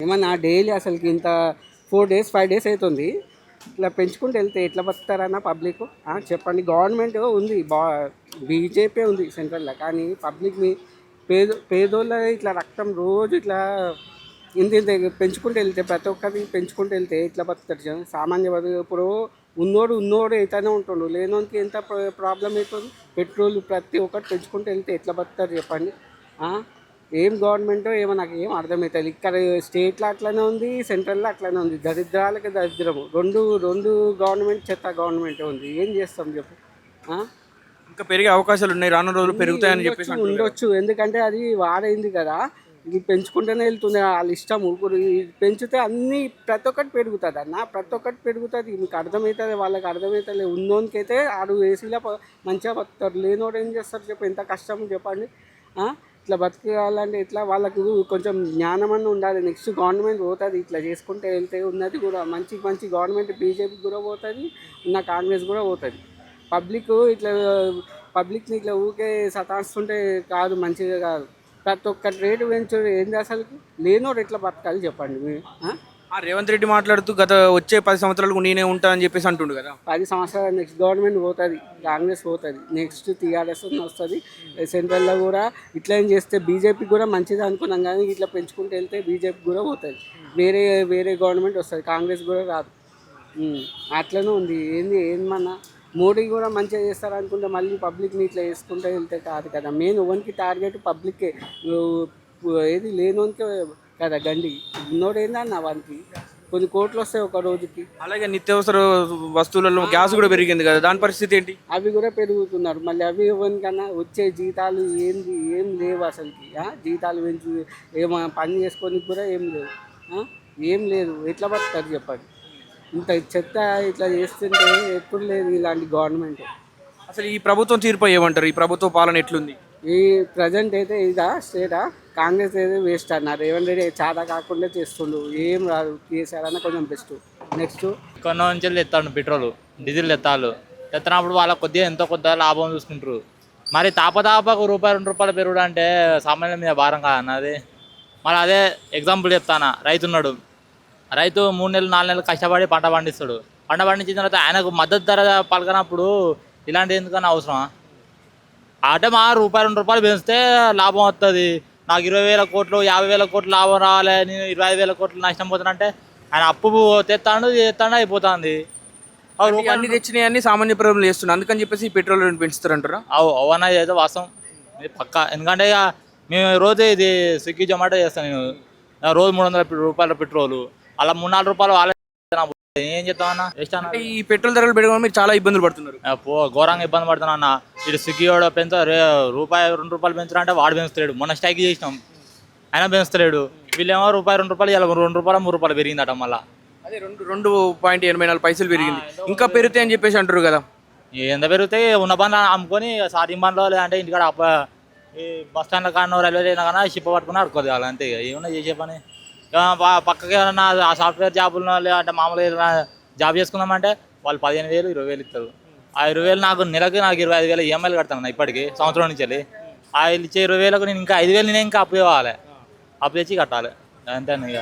ఏమన్నా డైలీ అసలుకి ఇంత 4 days 5 days అవుతుంది. ఇట్లా పెంచుకుంటూ వెళ్తే ఎట్లా బతుకుతారన్న పబ్లిక్? చెప్పండి. గవర్నమెంట్ ఉంది, బీజేపీ ఉంది సెంట్రల్లో, కానీ పబ్లిక్ని పేదోళ్ళ ఇట్లా రక్తం రోజు ఇట్లా ఇంత ఇంత పెంచుకుంటూ వెళ్తే, ప్రతి ఒక్కరికి పెంచుకుంటూ వెళ్తే ఎట్లా బతుకుతారు సామాన్య బతుకు? ఇప్పుడు ఉన్నోడు అయితేనే ఉంటుండు, లేనోనికి ఎంత ప్రాబ్లం అవుతుంది? పెట్రోల్ ప్రతి ఒక్కటి పెంచుకుంటూ వెళ్తే ఎట్లా బతుకుతారు చెప్పండి? ఏం గవర్నమెంటో ఏమో నాకు ఏం అర్థమవుతుంది. ఇక్కడ స్టేట్లో అట్లనే ఉంది, సెంట్రల్లో అట్లనే ఉంది. దరిద్రాలకి దరిద్రము. రెండు గవర్నమెంట్ చెత్త గవర్నమెంటే ఉంది. ఏం చేస్తాం చెప్పు? ఇంకా పెరిగే అవకాశాలు ఉన్నాయి, రానున్న రోజులు పెరుగుతాయని చెప్పేసి ఉండొచ్చు. ఎందుకంటే అది వాడైంది కదా, ఇది పెంచుకుంటూనే వెళ్తుంది వాళ్ళ ఇష్టము. ఇప్పుడు పెంచితే అన్నీ ప్రతి ఒక్కటి పెరుగుతుంది ప్రతి ఒక్కటి పెరుగుతుంది. మీకు అర్థమవుతుంది, వాళ్ళకి అర్థమవుతుంది. ఉన్నోనికైతే ఆడు ఏసీలో మంచిగా బతుకుతారు, లేనోడు ఏం చేస్తారు చెప్పు? ఎంత కష్టం చెప్పండి. ఇట్లా బతకాలంటే ఇట్లా వాళ్ళకు కొంచెం జ్ఞానం అన్న ఉండాలి. నెక్స్ట్ గవర్నమెంట్ పోతుంది, ఇట్లా చేసుకుంటే వెళ్తే ఉన్నది కూడా మంచి మంచి గవర్నమెంట్ బీజేపీ కూడా పోతుంది, ఉన్న కాంగ్రెస్ కూడా పోతుంది. పబ్లిక్ని ఇట్లా ఊకే సతాస్తుంటే కాదు, మంచిగా కాదు. ప్రతి ఒక్క రేటు పెంచుడు ఏంది అసలు? లేనోడు ఎట్లా బతకాలి చెప్పండి? రేవంత్ రెడ్డి మాట్లాడుతూ వచ్చే 10 సంవత్సరాలకు నేనే ఉంటా అని చెప్పేసి అంటుండు కదా. 10 సంవత్సరాలు నెక్స్ట్ గవర్నమెంట్ పోతుంది, కాంగ్రెస్ పోతుంది, నెక్స్ట్ టీఆర్ఎస్ వస్తుంది. సెంట్రల్లో కూడా ఇట్లా ఏం చేస్తే బీజేపీకి కూడా మంచిది అనుకున్నాం, కానీ ఇట్లా పెంచుకుంటూ వెళ్తే బీజేపీ కూడా పోతుంది. వేరే గవర్నమెంట్ వస్తుంది, కాంగ్రెస్ కూడా రాదు. అట్లనే ఉంది. ఏమన్నా మోడీ కూడా మంచిగా చేస్తారనుకుంటే మళ్ళీ పబ్లిక్ని ఇట్లా చేసుకుంటూ వెళ్తే కాదు కదా. మెయిన్ ఓన్కి టార్గెట్ పబ్లిక్కే, ఏది లేనోనికే కదా గండి. ఉన్నోడు ఏందన్న వానికి కొన్ని కోట్లు వస్తాయి ఒక రోజుకి. అలాగే నిత్యావసర వస్తువులలో గ్యాస్ కూడా పెరిగింది కదా, దాని పరిస్థితి ఏంటి? అవి కూడా పెరుగుతున్నారు మళ్ళీ. అవి ఇవ్వనికన్నా వచ్చే జీతాలు ఏం లేవు అసలుకి. జీతాలు పెంచి పని చేసుకోనికి కూడా ఏం లేదు. ఎట్లా బతుకుతారు చెప్పండి? ఇంత చెత్త ఇట్లా చేస్తుంటే ఎప్పుడు లేదు ఇలాంటి గవర్నమెంట్. అసలు ఈ ప్రభుత్వం తీర్పు ఏమంటారు? ఈ ప్రభుత్వ పాలన ఎట్లుంది? ఈ ప్రజెంట్ అయితే స్టేటా కాంగ్రెస్ అయితే వేస్ట్ అన్నారు. రేవంత్ రెడ్డి చాలా కాకుండా చేస్తుండు, ఏం రాదు. కేసీఆర్ అన్న కొంచెం బెస్ట్. నెక్స్ట్ కొన్న నుంచి ఎత్తాడు పెట్రోల్ డీజిల్ ఎత్తినప్పుడు వాళ్ళకి కొద్దిగా ఎంతో కొద్దిగా లాభం చూసుకుంటారు. మరి తాపకు ₹2 పెరుగుడు అంటే సామాన్యం మీద భారం కాదన్నది. మరి అదే ఎగ్జాంపుల్ చెప్తాను. రైతు 3 నెలలు 4 నెలలు కష్టపడి పంట పండిస్తాడు. పంట పండించిన తర్వాత ఆయనకు మద్దతు ధర పలకనప్పుడు ఇలాంటి ఎందుకన్నా అవసరమా? అంటే మా ₹2 పెంచితే లాభం వస్తుంది, నాకు 20,000 కోట్లు 50,000 కోట్లు లాభం రావాలి, నేను 25,000 కోట్లు నష్టం పోతానంటే ఆయన అప్పు తెస్తాడు అయిపోతుంది. అన్ని తెచ్చినాయి అన్ని సామాన్య ప్రజలు చేస్తున్నాను, అందుకని చెప్పేసి ఈ పెట్రోల్ పెంచుతారంటారా? అవన్నది అయితే వాస్తవం పక్క. ఎందుకంటే ఇక మేము రోజు ఇది స్విగ్గీ జొమాటో చేస్తాను. నేను రోజు ₹300 పెట్రోలు, అలా ₹3-4 వాళ్ళే. ఏం చెప్తామన్నా ఈ పెట్రోల్ ధరలు పెరగడం మీరు చాలా ఇబ్బందులు పడుతున్నారు. ఘోరంగా ఇబ్బంది పడుతున్నా అన్న. ఇటు స్విగ్గీ వాడు ₹2 పెంచుతారంటే వాడు పెంచుతాడు. మొన్న స్ట్రైక్ చేసినాం, అయినా పెంచుతాడు. వీళ్ళేమో ₹2 ఇలా ₹2 ₹3 పెరిగిందట. మళ్ళీ అదే 2.84 పైసలు పెరిగింది. ఇంకా పెరుగుతాయి అని చెప్పేసి అంటారు కదా. ఎంత పెరుగుతాయి? ఉన్న బండ్లు అమ్ముకొని సారీ బండ్లో లేదంటే ఇంటికాడ ఈ బస్ స్టాండ్లో కానో రైల్వే స్టేషన్ కానీ షిప్ పట్టుకుని ఆడుకోదు వాళ్ళు, అంతే. ఏమన్నా చేసే పని పక్కకి ఏమన్నా ఆ సాఫ్ట్వేర్ జాబుల్లో లేదంటే మామూలుగా ఏదైనా జాబ్ చేసుకుందామంటే వాళ్ళు 15,000 20,000 ఇస్తారు. ఆ 20,000 నాకు 25,000 ఈఎంఐలు కడతాను ఇప్పటికి, సంవత్సరం నుంచి వెళ్ళి. ఆ ఇచ్చే 20,000కు నేను ఇంకా 5,000 నేను ఇంకా అప్పు ఇవ్వాలి, అప్పు తెచ్చి కట్టాలి, అంతే ఇక.